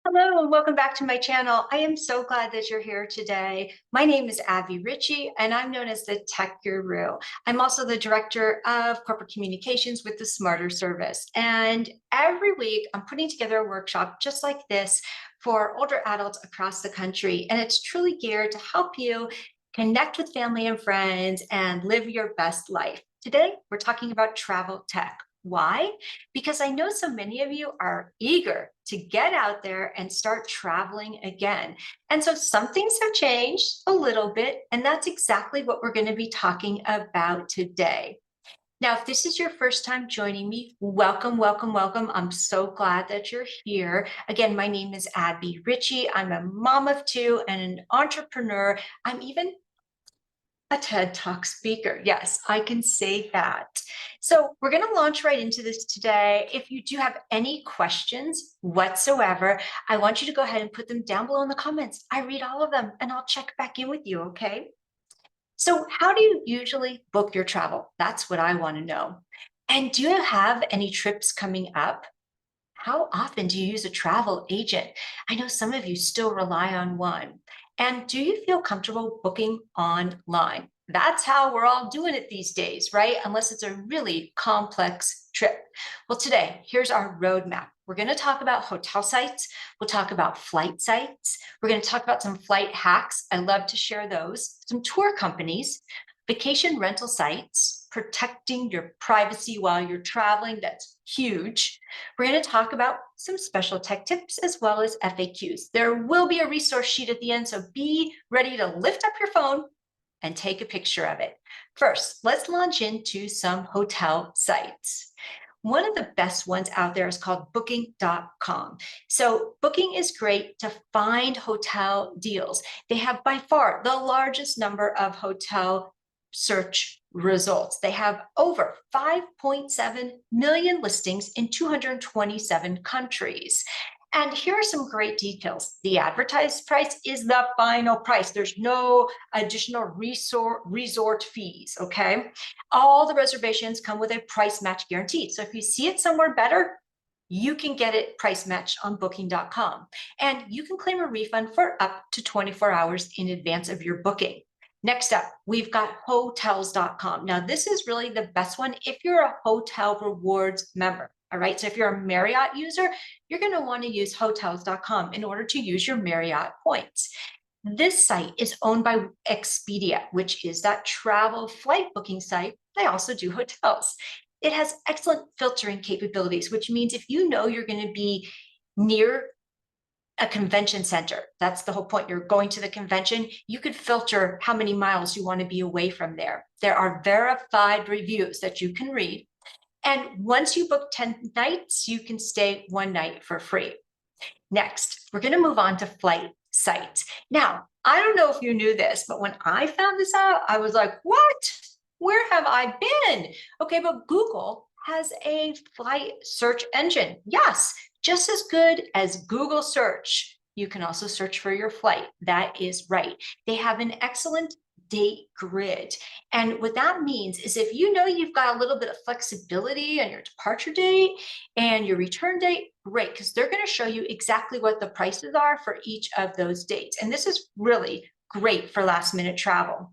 Hello and welcome back to my channel. I am so glad that you're here today. My name is Abby Ritchie and I'm known as the Tech Guru. I'm also the Director of Corporate Communications with the Smarter Service. And every week I'm putting together a workshop just like this for older adults across the country. And it's truly geared to help you connect with family and friends and live your best life. Today, we're talking about travel tech. Why? Because I know so many of you are eager to get out there and start traveling again. And so some things have changed a little bit, and that's exactly what we're going to be talking about today. Now, if this is your first time joining me, welcome, welcome, welcome. I'm so glad that you're here. Again, my name is Abby Ritchie. I'm a mom of two and an entrepreneur. I'm even a TED Talk speaker. Yes, I can say that. So we're going to launch right into this today. If you do have any questions whatsoever, I want you to go ahead and put them down below in the comments. I read all of them and I'll check back in with you, okay? So how do you usually book your travel? That's what I want to know. And do you have any trips coming up? How often do you use a travel agent? I know some of you still rely on one. And do you feel comfortable booking online? That's how we're all doing it these days, right? Unless it's a really complex trip. Well, today, here's our roadmap. We're going to talk about hotel sites. We'll talk about flight sites. We're going to talk about some flight hacks. I love to share those. Some tour companies, vacation rental sites, protecting your privacy while you're traveling. That's huge. We're going to talk about some special tech tips as well as FAQs. There will be a resource sheet at the end, so be ready to lift up your phone and take a picture of it. First, let's launch into some hotel sites. One of the best ones out there is called booking.com. So Booking is great to find hotel deals. They have by far the largest number of hotel search results. They have over 5.7 million listings in 227 countries. And here are some great details. The advertised price is the final price. There's no additional resort fees, okay? All the reservations come with a price match guarantee. So if you see it somewhere better, you can get it price matched on booking.com. And you can claim a refund for up to 24 hours in advance of your booking. Next up, we've got hotels.com. Now, this is really the best one if you're a hotel rewards member. All right, so if you're a Marriott user, you're going to want to use hotels.com in order to use your Marriott points. This site is owned by Expedia, which is that travel flight booking site. They also do hotels. It has excellent filtering capabilities, which means if you know you're going to be near a convention center, that's the whole point. You're going to the convention, you could filter how many miles you want to be away from there. There are verified reviews that you can read. And once you book 10 nights, you can stay one night for free. Next, we're going to move on to flight sites. Now, I don't know if you knew this, but when I found this out, I was like, what? Where have I been? Okay, but Google has a flight search engine. Yes, just as good as Google search. You can also search for your flight. That is right. They have an excellent date grid. And what that means is if you know you've got a little bit of flexibility on your departure date and your return date, great, because they're going to show you exactly what the prices are for each of those dates. And this is really great for last minute travel.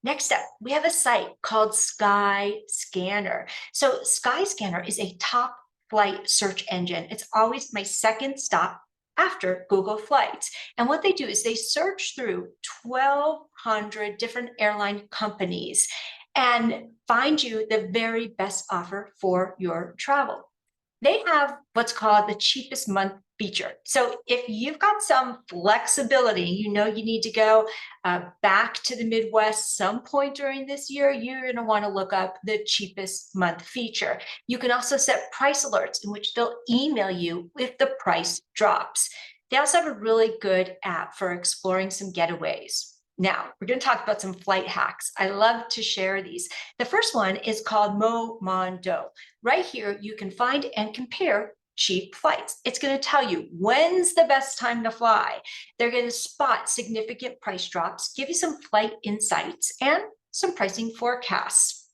Next up, we have a site called Skyscanner. So Skyscanner is a top flight search engine. It's always my second stop after Google Flights. And what they do is they search through 1,200 different airline companies and find you the very best offer for your travel. They have what's called the cheapest month feature. So if you've got some flexibility, you know you need to go back to the Midwest some point during this year, you're going to want to look up the cheapest month feature. You can also set price alerts in which they'll email you if the price drops. They also have a really good app for exploring some getaways. Now, we're going to talk about some flight hacks. I love to share these. The first one is called Momondo. Right here, you can find and compare cheap flights. It's going to tell you when's the best time to fly. They're going to spot significant price drops, give you some flight insights, and some pricing forecasts.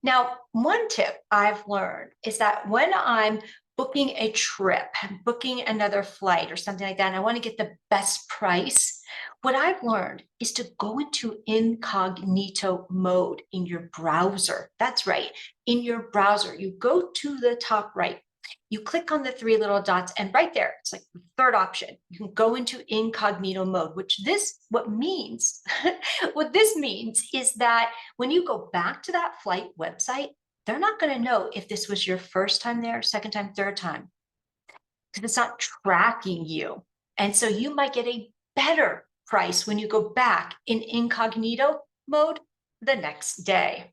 Now, one tip I've learned is that when I'm booking a trip, booking another flight or something like that, and I want to get the best price, what I've learned is to go into incognito mode in your browser. That's right, in your browser. You go to the top right, you click on the three little dots, and right there, it's like the third option. You can go into incognito mode, what means, what this means is that when you go back to that flight website, they're not going to know if this was your first time there, second time, third time, because it's not tracking you. And so you might get a better price when you go back in incognito mode the next day.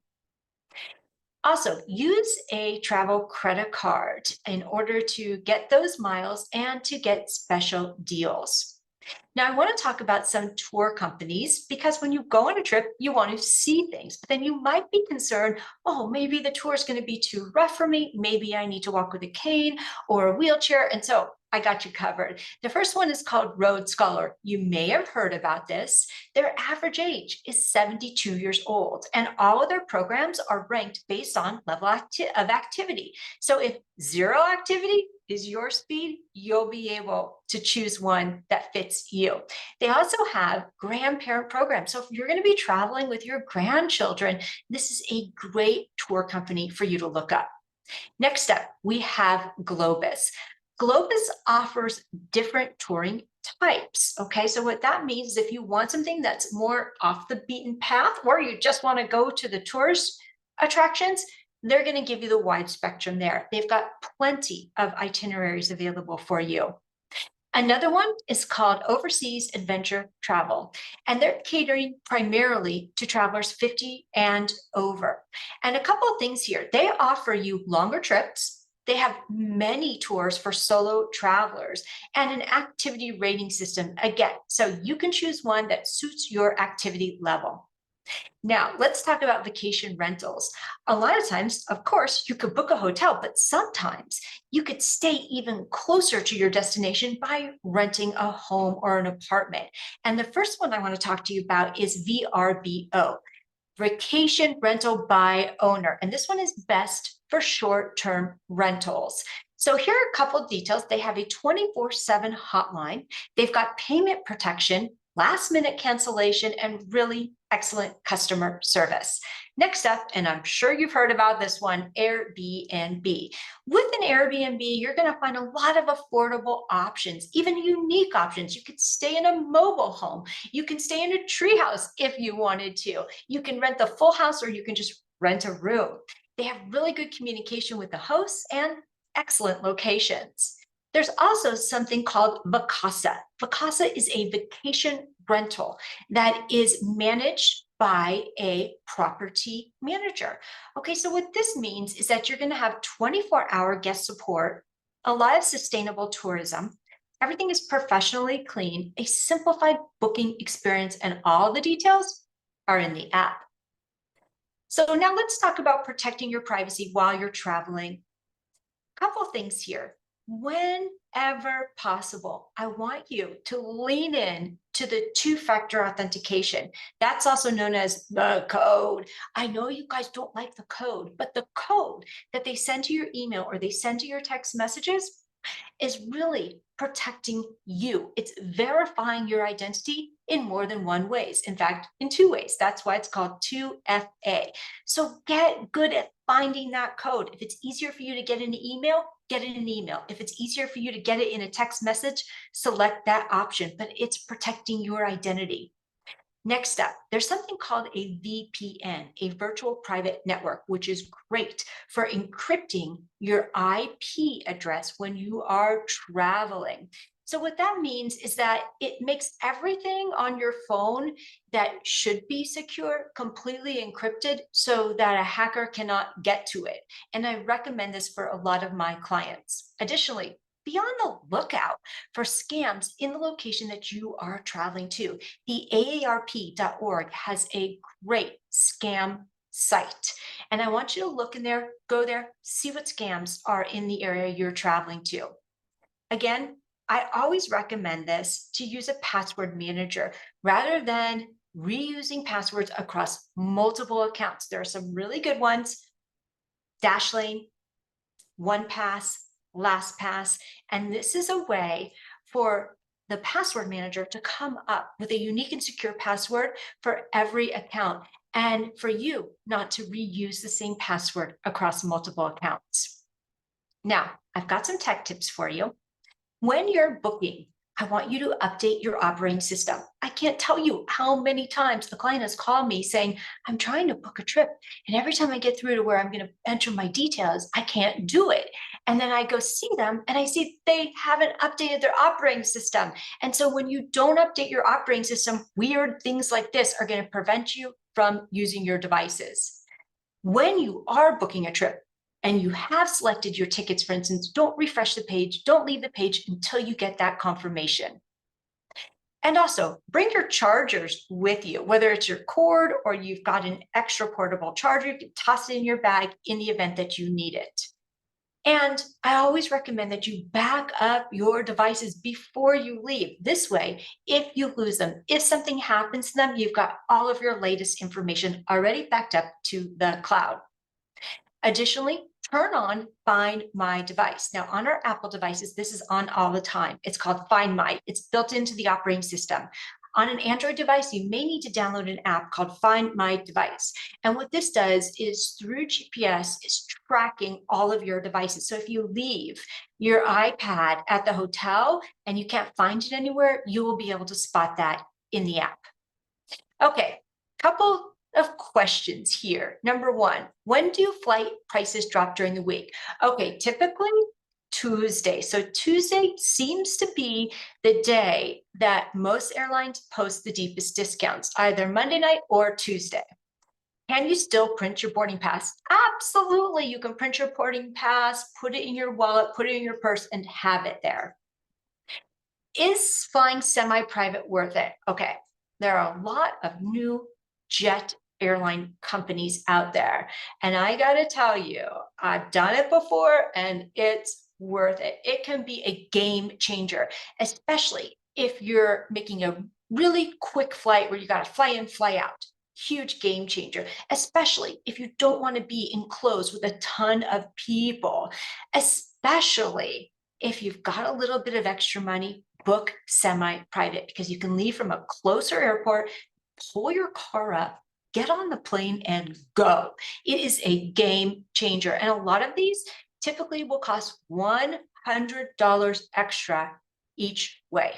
Also, use a travel credit card in order to get those miles and to get special deals. Now, I want to talk about some tour companies because when you go on a trip, you want to see things, but then you might be concerned, oh, maybe the tour is going to be too rough for me. Maybe I need to walk with a cane or a wheelchair. And so I got you covered. The first one is called Road Scholar. You may have heard about this. Their average age is 72 years old, and all of their programs are ranked based on level of activity. So if zero activity is your speed, you'll be able to choose one that fits you. They also have grandparent programs. So if you're going to be traveling with your grandchildren, this is a great tour company for you to look up. Next up, we have Globus. Globus offers different touring types. Okay, so what that means is if you want something that's more off the beaten path, or you just want to go to the tourist attractions, they're going to give you the wide spectrum there. They've got plenty of itineraries available for you. Another one is called Overseas Adventure Travel, and they're catering primarily to travelers 50 and over. And a couple of things here, they offer you longer trips. They have many tours for solo travelers and an activity rating system again. So you can choose one that suits your activity level. Now, let's talk about vacation rentals. A lot of times, of course, you could book a hotel, but sometimes you could stay even closer to your destination by renting a home or an apartment. And the first one I want to talk to you about is VRBO, Vacation Rental by Owner. And this one is best for short-term rentals. So here are a couple of details. They have a 24/7 hotline. They've got payment protection, last minute cancellation, and really excellent customer service. Next up, and I'm sure you've heard about this one, Airbnb. With an Airbnb, you're going to find a lot of affordable options, even unique options. You could stay in a mobile home. You can stay in a treehouse if you wanted to. You can rent the full house, or you can just rent a room. They have really good communication with the hosts and excellent locations. There's also something called Vacasa. Vacasa is a vacation rental that is managed by a property manager. Okay, so what this means is that you're going to have 24-hour guest support, a lot of sustainable tourism. Everything is professionally clean, a simplified booking experience, and all the details are in the app. So now let's talk about protecting your privacy while you're traveling. A couple things here. Whenever possible, I want you to lean in to the two-factor authentication. That's also known as the code. I know you guys don't like the code, but the code that they send to your email or they send to your text messages is really protecting you. It's verifying your identity in more than one ways. In fact, in two ways. That's why it's called 2FA. So get good at finding that code. If it's easier for you to get an email, get it in an email. If it's easier for you to get it in a text message, select that option, but it's protecting your identity. Next up, there's something called a VPN, a virtual private network, which is great for encrypting your IP address when you are traveling. So what that means is that it makes everything on your phone that should be secure completely encrypted so that a hacker cannot get to it. And I recommend this for a lot of my clients. Additionally, be on the lookout for scams in the location that you are traveling to. The AARP.org has a great scam site. And I want you to look in there, go there, see what scams are in the area you're traveling to. Again, I always recommend this to use a password manager rather than reusing passwords across multiple accounts. There are some really good ones, Dashlane, OnePass, LastPass. And this is a way for the password manager to come up with a unique and secure password for every account, and for you not to reuse the same password across multiple accounts. Now, I've got some tech tips for you. When you're booking, I want you to update your operating system. I can't tell you how many times a client has called me saying, I'm trying to book a trip. And every time I get through to where I'm going to enter my details, I can't do it. And then I go see them and I see they haven't updated their operating system. And so when you don't update your operating system, weird things like this are going to prevent you from using your devices. When you are booking a trip, and you have selected your tickets, for instance, don't refresh the page, don't leave the page until you get that confirmation. And also bring your chargers with you, whether it's your cord or you've got an extra portable charger, you can toss it in your bag in the event that you need it. And I always recommend that you back up your devices before you leave. This way, if you lose them, if something happens to them, you've got all of your latest information already backed up to the cloud. Additionally, turn on Find My Device. Now, on our Apple devices, this is on all the time. It's called Find My. It's built into the operating system. On an Android device, you may need to download an app called Find My Device. And what this does is through GPS, is tracking all of your devices. So if you leave your iPad at the hotel and you can't find it anywhere, you will be able to spot that in the app. Okay, couple of questions here. Number one, when do flight prices drop during the week? Okay, typically Tuesday. So Tuesday seems to be the day that most airlines post the deepest discounts, either Monday night or Tuesday. Can you still print your boarding pass? Absolutely. You can print your boarding pass, put it in your wallet, put it in your purse, and have it there. Is flying semi-private worth it? Okay, there are a lot of new jet airline companies out there. And I got to tell you, I've done it before and it's worth it. It can be a game changer, especially if you're making a really quick flight where you got to fly in, fly out. Huge game changer, especially if you don't want to be enclosed with a ton of people, especially if you've got a little bit of extra money. Book semi-private because you can leave from a closer airport, pull your car up, get on the plane and go. It is a game changer. And a lot of these typically will cost $100 extra each way.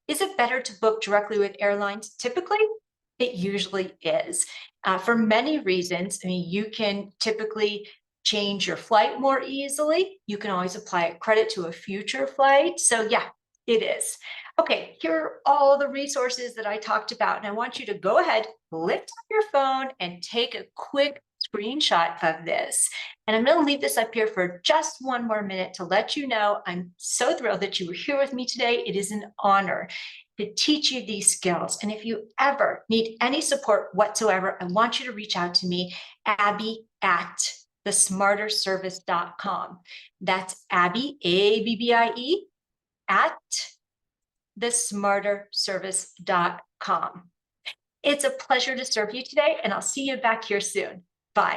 Is it better to book directly with airlines? Typically, it usually is. For many reasons. I mean, you can typically change your flight more easily. You can always apply a credit to a future flight. So yeah, it is. Okay, here are all the resources that I talked about. And I want you to go ahead, lift up your phone and take a quick screenshot of this. And I'm going to leave this up here for just one more minute to let you know I'm so thrilled that you were here with me today. It is an honor to teach you these skills. And if you ever need any support whatsoever, I want you to reach out to me, Abby at thesmarterservice.com. That's Abby, A-B-B-I-E, at thesmarterservice.com. It's a pleasure to serve you today, and I'll see you back here soon. Bye.